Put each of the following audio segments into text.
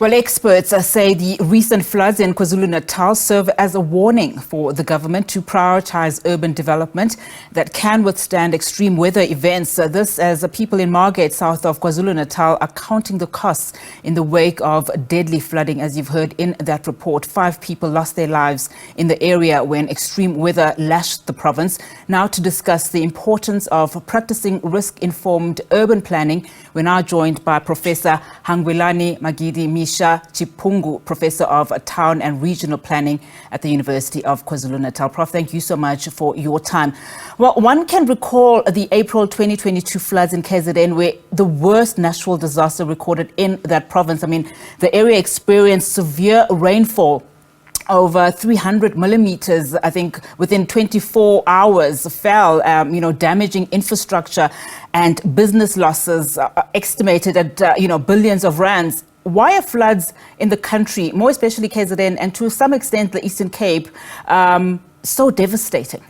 Well, experts say the recent floods in KwaZulu-Natal serve as a warning for the government to prioritise urban development that can withstand extreme weather events. This as people in Margate, south of KwaZulu-Natal, are counting the costs in the wake of deadly flooding. As you've heard in that report, 5 people lost their lives in the area when extreme weather lashed the province. Now, to discuss the importance of practicing risk-informed urban planning, we're now joined by Professor Hangwelani Magidimisha-Chipungu, Professor of Town and Regional Planning at the University of KwaZulu-Natal. Prof, thank you so much for your time. Well, one can recall the April 2022 floods in KZN, where the worst natural disaster recorded in that province. I mean, the area experienced severe rainfall. Over 300 millimeters, I think, within 24 hours fell, damaging infrastructure and business losses estimated at, billions of rands. Why are floods in the country, more especially KZN and to some extent the Eastern Cape, so devastating?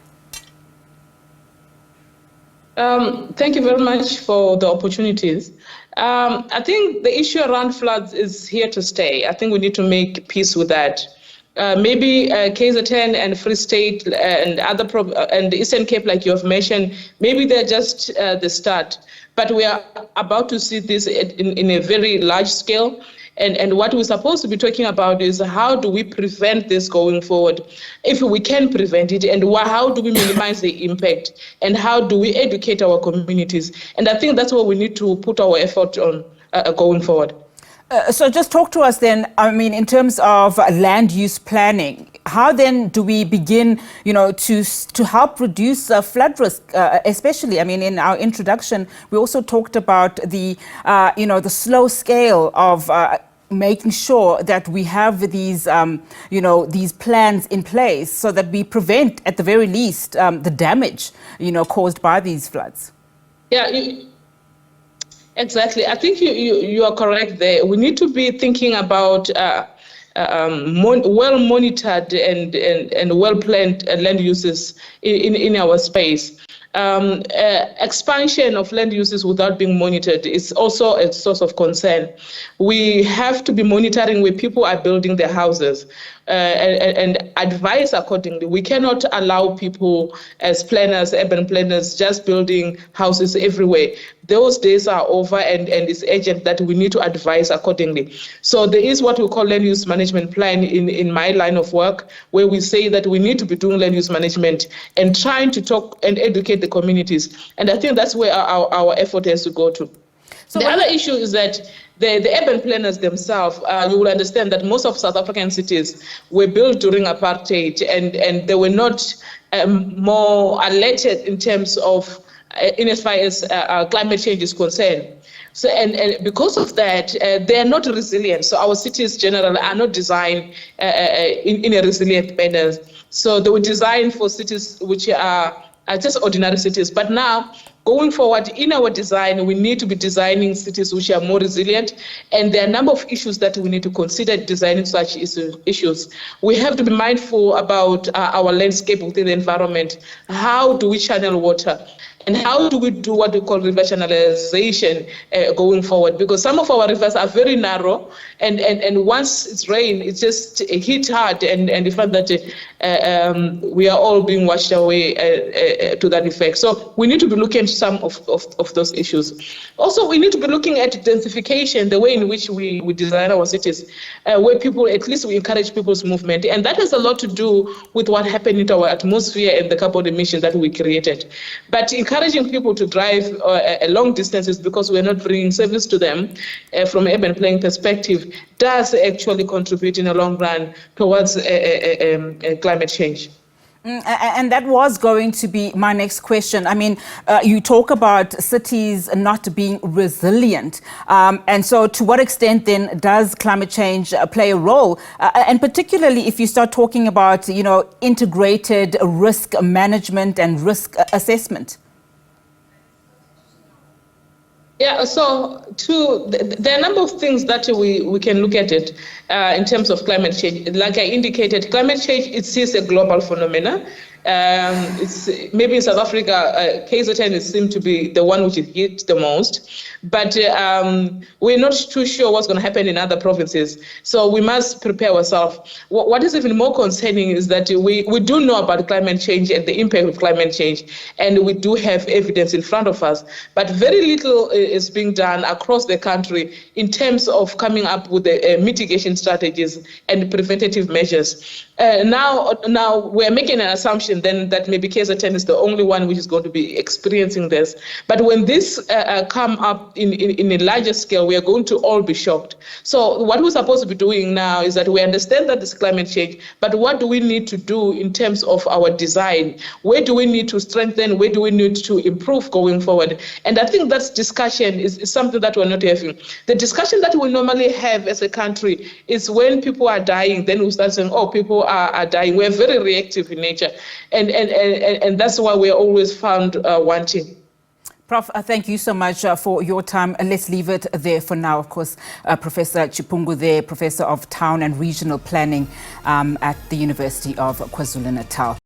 Thank you very much for the opportunities. I think the issue around floods is here to stay. I think we need to make peace with that. Maybe KZN and Free State and and the Eastern Cape, like you have mentioned, maybe they're just the start. But we are about to see this in a very large scale. And what we're supposed to be talking about is how do we prevent this going forward, if we can prevent it, and how do we minimize the impact, and how do we educate our communities. And I think that's what we need to put our effort on going forward. So just talk to us then, I mean, in terms of land use planning, how then do we begin, to help reduce flood risk, especially, I mean, in our introduction, we also talked about the, the slow scale of making sure that we have these, these plans in place so that we prevent, at the very least, the damage, caused by these floods. Yeah. Exactly. I think you are correct there. We need to be thinking about well-monitored and well-planned land uses in our space. Expansion of land uses without being monitored is also a source of concern. We have to be monitoring where people are building their houses and advise accordingly. We cannot allow people as planners, urban planners, just building houses everywhere. Those days are over, and it's urgent that we need to advise accordingly. So there is what we call land use management plan in my line of work, where we say that we need to be doing land use management and trying to talk and educate the communities. And I think that's where our effort has to go to. So the other issue is that the urban planners themselves, you will understand that most of South African cities were built during apartheid, and they were not more alerted in terms of, in as far as climate change is concerned. So, and because of that, they are not resilient. So our cities generally are not designed in a resilient manner. So they were designed for cities which are just ordinary cities. But now, going forward in our design, we need to be designing cities which are more resilient. And there are a number of issues that we need to consider designing such issues. We have to be mindful about our landscape within the environment. How do we channel water? And how do we do what we call river channelization going forward? Because some of our rivers are very narrow, and once it's rain, it's just hit hard, and the fact that we are all being washed away to that effect. So we need to be looking at some of those issues. Also, we need to be looking at densification, the way in which we design our cities, where people, at least we encourage people's movement. And that has a lot to do with what happened in our atmosphere and the carbon emissions that we created. But encouraging people to drive long distances because we're not bringing service to them from an urban planning perspective does actually contribute in the long run towards climate change. And that was going to be my next question. I mean, you talk about cities not being resilient. And so to what extent then does climate change play a role? And particularly if you start talking about, integrated risk management and risk assessment. Yeah, so there are a number of things that we can look at it in terms of climate change. Like I indicated, climate change, it is a global phenomenon. It's maybe in South Africa, KZN seems to be the one which is hit the most, but we're not too sure what's going to happen in other provinces. So we must prepare ourselves. What is even more concerning is that we do know about climate change and the impact of climate change, and we do have evidence in front of us, but very little is being done across the country in terms of coming up with the mitigation strategies and preventative measures. Now we're making an assumption then that maybe KZN is the only one which is going to be experiencing this. But when this come up in a larger scale, we are going to all be shocked. So what we're supposed to be doing now is that we understand that there's climate change, but what do we need to do in terms of our design? Where do we need to strengthen? Where do we need to improve going forward? And I think that discussion is something that we're not having. The discussion that we normally have as a country is when people are dying, then we start saying, oh, people are dying. We're very reactive in nature. And that's why we're always found wanting. Prof, thank you so much for your time. Let's leave it there for now. Of course, Professor Chipungu there, Professor of Town and Regional Planning at the University of KwaZulu-Natal.